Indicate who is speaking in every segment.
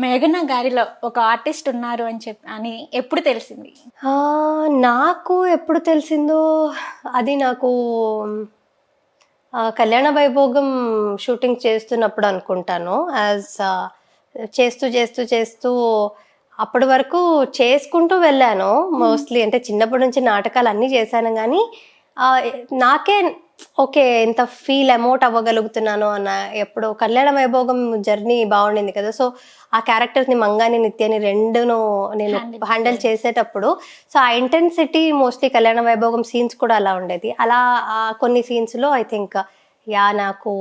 Speaker 1: మేఘన గారిలో ఒక ఆర్టిస్ట్ ఉన్నారు అని ఎప్పుడు తెలిసింది?
Speaker 2: నాకు ఎప్పుడు తెలిసిందో అది నాకు కళ్యాణ వైభోగం షూటింగ్ చేస్తున్నప్పుడు అనుకుంటాను. చేస్తూ చేస్తూ చేస్తూ అప్పటి వరకు చేసుకుంటూ వెళ్ళాను. మోస్ట్లీ అంటే చిన్నప్పటి నుంచి నాటకాలు అన్నీ చేశాను, కానీ నాకే ఓకే ఇంత ఫీల్ ఎమోట్ అవ్వగలుగుతున్నాను అన్న. ఎప్పుడు కళ్యాణ వైభోగం జర్నీ బాగుండింది కదా, సో ఆ క్యారెక్టర్స్ని మంగాని నిత్యని రెండును నేను హ్యాండిల్ చేసేటప్పుడు సో ఆ ఇంటెన్సిటీ మోస్ట్లీ కళ్యాణ వైభోగం సీన్స్ కూడా అలా ఉండేది. అలా కొన్ని సీన్స్లో ఐ థింక్ నాకు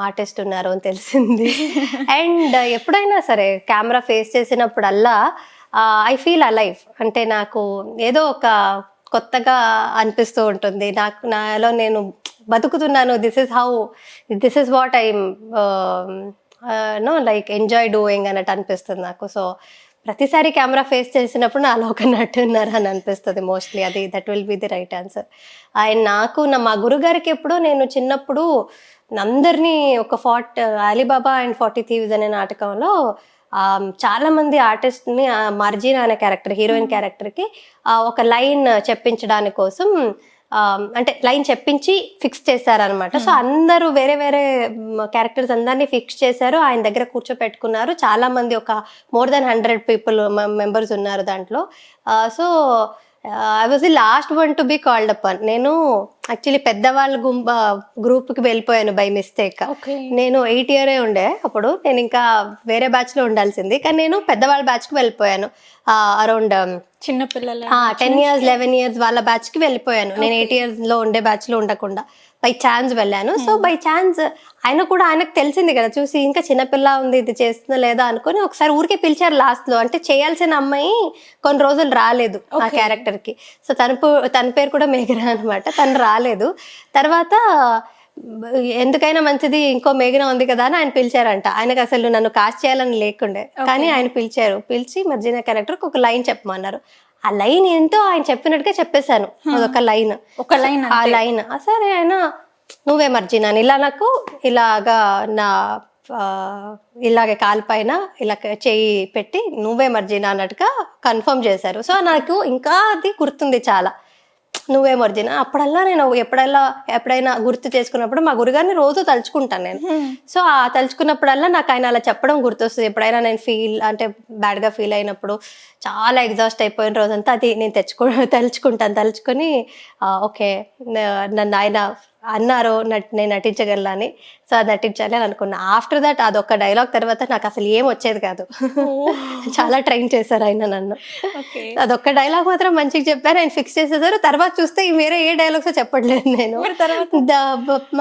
Speaker 2: ఆర్టిస్ట్ ఉన్నారు అని తెలిసింది. అండ్ ఎప్పుడైనా సరే కెమెరా ఫేస్ చేసినప్పుడల్లా ఐ ఫీల్ అలైవ్. అంటే నాకు ఏదో ఒక కొత్తగా అనిపిస్తూ ఉంటుంది. నాలో నేను బతుకుతున్నాను. This is what I like enjoy doing అన్నట్టు అనిపిస్తుంది నాకు. సో ప్రతిసారి కెమెరా ఫేస్ చేసినప్పుడు నాలో ఒక నటు ఉన్నారు అని అనిపిస్తుంది mostly. That will be the right answer. And నాకు మా గురుగారికి ఎప్పుడో నేను చిన్నప్పుడు అందరినీ ఒక అలీబాబా అండ్ 40 థీవ్స్ అనే నాటకంలో చాలా మంది ఆర్టిస్ట్ని మర్జీనా అనే క్యారెక్టర్, హీరోయిన్ క్యారెక్టర్కి ఒక లైన్ చెప్పించడానికి కోసం అంటే లైన్ చెప్పించి ఫిక్స్ చేశారనమాట. సో అందరూ వేరే వేరే క్యారెక్టర్స్ అందరినీ ఫిక్స్ చేశారు, ఆయన దగ్గర కూర్చోపెట్టుకున్నారు. చాలా మంది ఒక మోర్ దెన్ 100 పీపుల్ మెంబర్స్ ఉన్నారు దాంట్లో. So I was the last one to be called upon. నేను యాక్చువల్లీ పెద్దవాళ్ళ గ్రూప్కి వెళ్ళిపోయాను బై మిస్టేక్. నేను 8 year ఉండే అప్పుడు. నేను ఇంకా వేరే బ్యాచ్లో ఉండాల్సింది, కానీ నేను పెద్దవాళ్ళ బ్యాచ్కి వెళ్ళిపోయాను. అరౌండ్
Speaker 1: చిన్నపిల్లలు
Speaker 2: 10 years 11 years వాళ్ళ బ్యాచ్కి వెళ్ళిపోయాను. నేను 8 yearsలో ఉండే బ్యాచ్లో ఉండకుండా బై ఛాన్స్ వెళ్ళాను. సో బై ఛాన్స్ ఆయనకు తెలిసింది కదా, చూసి ఇంకా చిన్నపిల్ల ఉంది, ఇది చేస్తుందో లేదా అనుకుని ఒకసారి ఊరికే పిలిచారు లాస్ట్లో. అంటే చేయాల్సిన అమ్మాయి కొన్ని రోజులు రాలేదు ఆ క్యారెక్టర్కి. సో తన పేరు కూడా మేఘన అనమాట. తను రాలేదు. తర్వాత ఎందుకైనా మంచిది ఇంకో మేఘన ఉంది కదా అని ఆయన పిలిచారంట. ఆయనకు అసలు నన్ను కాస్ట్ చేయాలని లేకుండే, కానీ ఆయన పిలిచి మర్జీనా క్యారెక్టర్కి ఒక లైన్ చెప్పమన్నారు. ఆ లైన్ ఏంటో ఆయన చెప్పినట్టుగా చెప్పేశాను. అదొక లైన్, ఆ లైన్. సరే ఆయన నువ్వే మర్జీనా ఇలా నాకు ఇలాగా ఇలాగే కాలిపైన ఇలా చెయ్యి పెట్టి నువ్వే మర్జీనా అన్నట్టుగా కన్ఫర్మ్ చేశారు. సో నాకు ఇంకా అది గుర్తుంది చాలా, నువ్వే మర్జీనా. అప్పుడల్లా నేను ఎప్పుడైనా గుర్తు చేసుకున్నప్పుడు మా గురుగారిని రోజు తలుచుకుంటాను నేను. సో ఆ తలుచుకున్నప్పుడల్లా నాకు ఆయన అలా చెప్పడం గుర్తొస్తుంది. ఎప్పుడైనా నేను బ్యాడ్గా ఫీల్ అయినప్పుడు, చాలా ఎగ్జాస్ట్ అయిపోయిన రోజంతా అది నేను తలుచుకొని ఓకే నన్ను ఆయన అన్నారు నేను నటించగలని, సో అది నటించాలి అని అనుకున్నా. ఆఫ్టర్ దట్ అదొక డైలాగ్ తర్వాత నాకు అసలు ఏం వచ్చేది కాదు. చాలా ట్రైన్ చేశారు ఆయన నన్ను. అదొక్క డైలాగ్ మాత్రం మంచిగా చెప్పారు, ఆయన ఫిక్స్ చేసేసారు. తర్వాత చూస్తే వేరే ఏ డైలాగ్స్ చెప్పట్లేదు నేను.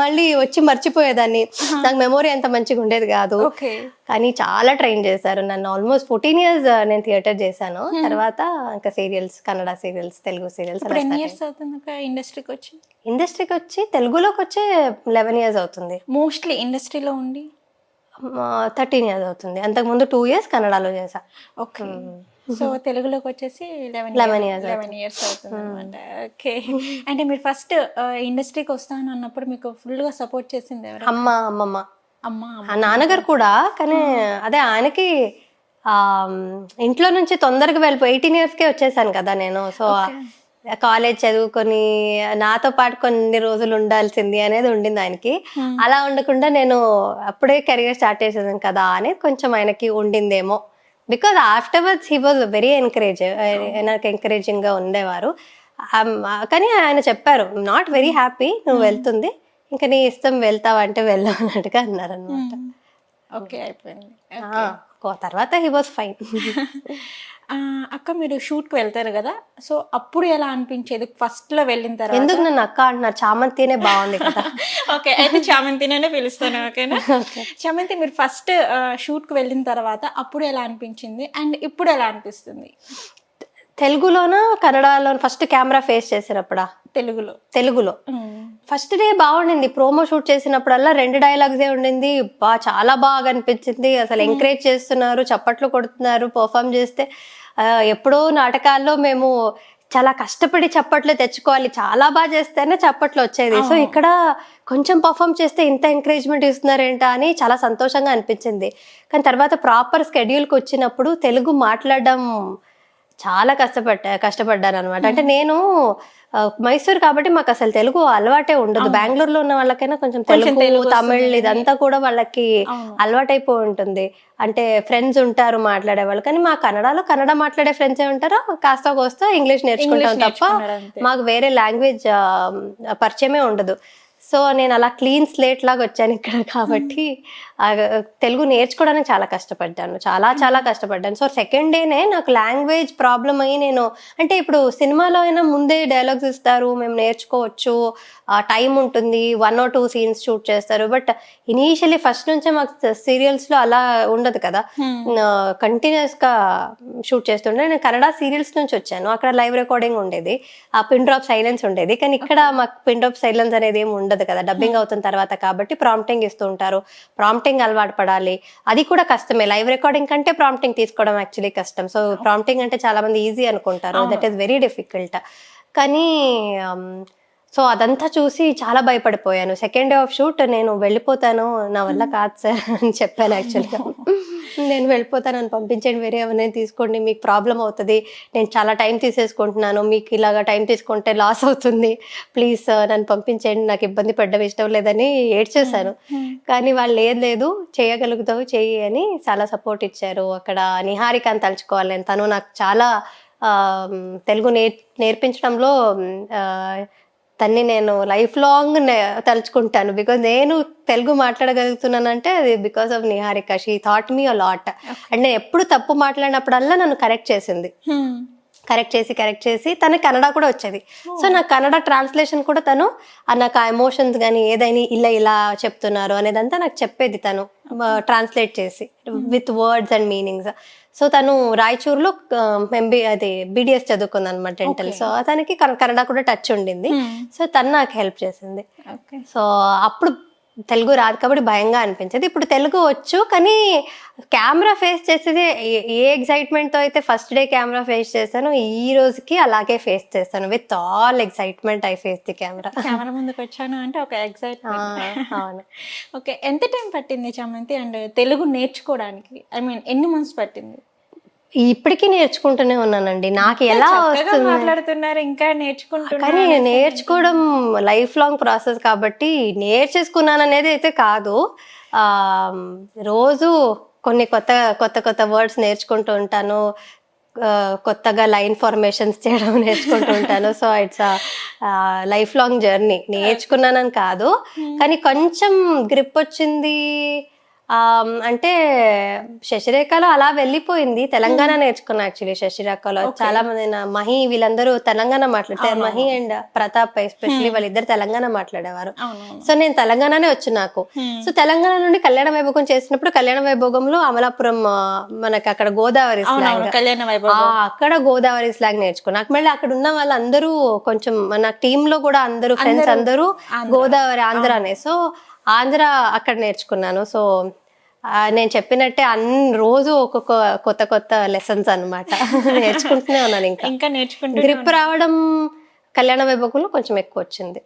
Speaker 2: మళ్ళీ వచ్చి మర్చిపోయేదాన్ని, నాకు మెమొరీ అంత మంచిగా ఉండేది కాదు. కానీ చాలా ట్రైన్ చేశారు నన్ను. ఆల్మోస్ట్ 14 years నేను థియేటర్ చేశాను. తర్వాత ఇంకా serials, Kannada serials, Telugu serials. ఇండస్ట్రీకి వచ్చి తెలుగులోకి వచ్చి 11 years అవుతుంది.
Speaker 1: మోస్ట్లీ ఇండస్ట్రీలో ఉండి
Speaker 2: 13 years అవుతుంది. అంతకుముందు 2 years కన్నడలో చేశా.
Speaker 1: ఓకే. సో తెలుగులోకి వచ్చేసి 11 years అవుతుంది అనమాట. ఓకే. అంటే మీరు ఫస్ట్ ఇండస్ట్రీకి వస్తాను అన్నప్పుడు మీకు ఫుల్గా సపోర్ట్ చేసింది ఎవరు?
Speaker 2: అమ్మమ్మ, నాన్నగారు కూడా. కానీ అదే ఆయనకి ఇంట్లో నుంచి తొందరగా 18 yearsకే వచ్చేసాను కదా నేను. సో కాలేజ్ చదువుకొని నాతో పాటు కొన్ని రోజులు ఉండాల్సింది అనేది ఉండింది ఆయనకి. అలా ఉండకుండా నేను అప్పుడే కెరియర్ స్టార్ట్ చేసేదాను కదా అనేది కొంచెం ఆయనకి ఉండిందేమో. Because afterwards he was very నాకు ఎంకరేజింగ్గా ఉండేవారు. కానీ ఆయన చెప్పారు, నాట్ వెరీ హ్యాపీ నువ్వు వెళ్తుంది, ఇంకా నీ ఇష్టం, వెళ్తావా అంటే వెళ్ళావు అన్నట్టుగా అన్నారు అనమాట.
Speaker 1: ఓకే, అయిపోయింది.
Speaker 2: తర్వాత హీ వాజ్ ఫైన్.
Speaker 1: అక్క మీరు షూట్కి వెళ్తారు కదా, సో అప్పుడు ఎలా అనిపించేది ఫస్ట్లో వెళ్ళిన తర్వాత?
Speaker 2: ఎందుకు నన్ను అక్క అంటున్నారు? చామంతినే బాగుంది కదా.
Speaker 1: ఓకే, అయితే చామంతినే పిలుస్తాను. ఓకేనా? చామంతి, మీరు ఫస్ట్ షూట్కి వెళ్ళిన తర్వాత అప్పుడు ఎలా అనిపించింది అండ్ ఇప్పుడు ఎలా అనిపిస్తుంది?
Speaker 2: తెలుగులోనా కన్నడలో? ఫస్ట్ కెమెరా ఫేస్ చేసినప్పుడా? తెలుగులో ఫస్ట్ డే బాగుండింది. ప్రోమో షూట్ చేసినప్పుడల్లా 2 dialogues ఉండింది. చాలా బాగా అనిపించింది. అసలు ఎంకరేజ్ చేస్తున్నారు, చప్పట్లు కొడుతున్నారు పర్ఫామ్ చేస్తే. ఎప్పుడో నాటకాల్లో మేము చాలా కష్టపడి చప్పట్లు తెచ్చుకోవాలి, చాలా బాగా చేస్తేనే చప్పట్లు వచ్చేది. సో ఇక్కడ కొంచెం పర్ఫామ్ చేస్తే ఇంత ఎంకరేజ్మెంట్ ఇస్తున్నారేంటా అని చాలా సంతోషంగా అనిపించింది. కానీ తర్వాత ప్రాపర్ స్కెడ్యూల్కి వచ్చినప్పుడు తెలుగు మాట్లాడడం చాలా కష్టపడ్డాను అనమాట. అంటే నేను మైసూర్ కాబట్టి మాకు అసలు తెలుగు అలవాటే ఉండదు. బెంగళూరులో ఉన్న వాళ్ళకైనా కొంచెం తెలుగు తమిళ్ ఇదంతా కూడా వాళ్ళకి అలవాటైపోయి ఉంటుంది. అంటే ఫ్రెండ్స్ ఉంటారు మాట్లాడే వాళ్ళు, కానీ మా కన్నడ మాట్లాడే ఫ్రెండ్స్ ఏ ఉంటారో కాస్త కోస్తా ఇంగ్లీష్ నేర్చుకుంటాం తప్ప మాకు వేరే లాంగ్వేజ్ పరిచయమే ఉండదు. సో నేను అలా క్లీన్ స్లేట్ లాగా వచ్చాను ఇక్కడ కాబట్టి తెలుగు నేర్చుకోవడానికి చాలా కష్టపడ్డాను, చాలా కష్టపడ్డాను. సో సెకండ్ డేనే నాకు లాంగ్వేజ్ ప్రాబ్లం అయ్యి నేను, అంటే ఇప్పుడు సినిమాలో అయినా ముందే డైలాగ్స్ ఇస్తారు, మేము నేర్చుకోవచ్చు, టైం ఉంటుంది, 1 or 2 scenes షూట్ చేస్తారు. బట్ ఇనీషియలీ ఫస్ట్ నుంచే మాకు సీరియల్స్లో అలా ఉండదు కదా, కంటిన్యూస్గా షూట్ చేస్తుండే. నేను కన్నడ సీరియల్స్ నుంచి వచ్చాను, అక్కడ లైవ్ రికార్డింగ్ ఉండేది, ఆ పిన్ డ్రాప్ సైలెన్స్ ఉండేది. కానీ ఇక్కడ మాకు పిన్ డ్రాప్ సైలెన్స్ అనేది ఏమి ఉండదు కదా, డబ్బింగ్ అవుతున్న తర్వాత కాబట్టి ప్రాంప్టింగ్ ఇస్తూ ఉంటారు. ప్రాంప్టింగ్ అలవాటు పడాలి, అది కూడా కష్టమే. లైవ్ రికార్డింగ్ కంటే ప్రాంప్టింగ్ తీసుకోవడం యాక్చువల్లీ కష్టం. సో ప్రాంప్టింగ్ అంటే చాలా మంది ఈజీ అనుకుంటారు, దట్ ఈస్ వెరీ డిఫికల్ట్. కానీ సో అదంతా చూసి చాలా భయపడిపోయాను. సెకండ్ డే ఆఫ్ షూట్ నేను వెళ్ళిపోతాను, నా వల్ల కాదు సార్ అని చెప్పాను. యాక్చువల్గా నేను వెళ్ళిపోతాను, పంపించండి, వేరే ఎవరైనా తీసుకోండి, మీకు ప్రాబ్లం అవుతుంది, నేను చాలా టైం తీసేసుకుంటున్నాను, మీకు ఇలాగా టైం తీసుకుంటే లాస్ అవుతుంది, ప్లీజ్ సార్ నన్ను పంపించండి, నాకు ఇబ్బంది పడ్డం ఇష్టం లేదని ఏడ్చేశాను. కానీ వాళ్ళు లేదు చేయగలుగుతావు చెయ్యి అని చాలా సపోర్ట్ ఇచ్చారు. అక్కడ నిహారిక అని తలుచుకోవాలి నేను, తను నాకు చాలా తెలుగు నేర్పించడంలో తన్ని నేను లైఫ్ లాంగ్ తలుచుకుంటాను. బికాజ్ నేను తెలుగు మాట్లాడగలుగుతున్నానంటే అది because of Niharika. She thought me a lot. And నేను ఎప్పుడు తప్పు మాట్లాడినప్పుడల్లా నన్ను కరెక్ట్ చేసింది. కరెక్ట్ చేసి తనకి కన్నడ కూడా వచ్చేది. సో నాకు కన్నడ ట్రాన్స్లేషన్ కూడా తను నాకు ఆ ఎమోషన్స్ కానీ ఏదైనా ఇలా చెప్తున్నారు అనేదంతా నాకు చెప్పేది తను, ట్రాన్స్లేట్ చేసి with words and meanings. So తను రాయచూరులో BDS చదువుకుంది అనమాట, డెంటల్. సో తనకి కన్నడ కూడా టచ్ ఉండింది. సో తను నాకు హెల్ప్ చేసింది. సో అప్పుడు తెలుగు రాదు కాబట్టి భయంగా అనిపించేది. ఇప్పుడు తెలుగు వచ్చు, కానీ కెమెరా ఫేస్ చేసేది ఏ ఎక్సైట్మెంట్తో అయితే ఫస్ట్ డే కెమెరా ఫేస్ చేశాను, ఈ రోజుకి అలాగే ఫేస్ చేస్తాను. With all excitement I face the camera
Speaker 1: ముందుకు వచ్చాను అంటే ఒక ఎక్సైట్మెంట్.
Speaker 2: అవును.
Speaker 1: ఓకే, ఎంత టైం పట్టింది చమంతి అండ్ తెలుగు నేర్చుకోవడానికి? ఐ మీన్ ఎన్ని మంత్స్ పట్టింది?
Speaker 2: ఇప్పటికీ నేర్చుకుంటూనే ఉన్నానండి. నాకు ఎలా వస్తుంది
Speaker 1: మాట్లాడుతున్నారు, ఇంకా నేర్చుకుంటున్నారు.
Speaker 2: కానీ నేర్చుకోవడం లైఫ్ లాంగ్ ప్రాసెస్ కాబట్టి నేర్చేసుకున్నాను అనేది అయితే కాదు. రోజు కొన్ని కొత్త వర్డ్స్ నేర్చుకుంటూ ఉంటాను, కొత్తగా లైన్ ఫార్మేషన్స్ చేయడం నేర్చుకుంటూ ఉంటాను. So it's lifelong journey. నేర్చుకున్నానని కాదు, కానీ కొంచెం గ్రిప్ వచ్చింది. అంటే శశిరేఖలో అలా వెళ్ళిపోయింది. తెలంగాణ నేర్చుకున్నా యాక్చువల్లీ శశిరేఖలో. చాలా మంది మహి వీళ్ళందరూ తెలంగాణ మాట్లాడతారు, మహి అండ్ ప్రతాప్ ఎస్పెషల్లీ వాళ్ళిద్దరు తెలంగాణ మాట్లాడేవారు. సో నేను తెలంగాణనే వచ్చు నాకు. సో తెలంగాణ నుండి కళ్యాణ వైభోగం చేసినప్పుడు కళ్యాణ వైభోగంలో అమలాపురం మనకి అక్కడ గోదావరి స్లాంగ్, అక్కడ గోదావరి స్లాంగ్ నేర్చుకున్నా. నాకు మళ్ళీ అక్కడ ఉన్న వాళ్ళందరూ కొంచెం మన టీమ్ లో కూడా అందరూ ఫ్రెండ్స్ అందరూ గోదావరి ఆంధ్రానే. సో ఆంధ్ర అక్కడ నేర్చుకున్నాను. సో నేను చెప్పినట్టే రోజు ఒక్కొక్క కొత్త లెసన్స్ అనమాట నేర్చుకుంటూనే ఉన్నాను. ఇంకా
Speaker 1: నేర్చుకుంటూ
Speaker 2: గ్రిప్ రావడం కళ్యాణ వైభోగంలో కొంచెం ఎక్కువ వచ్చింది.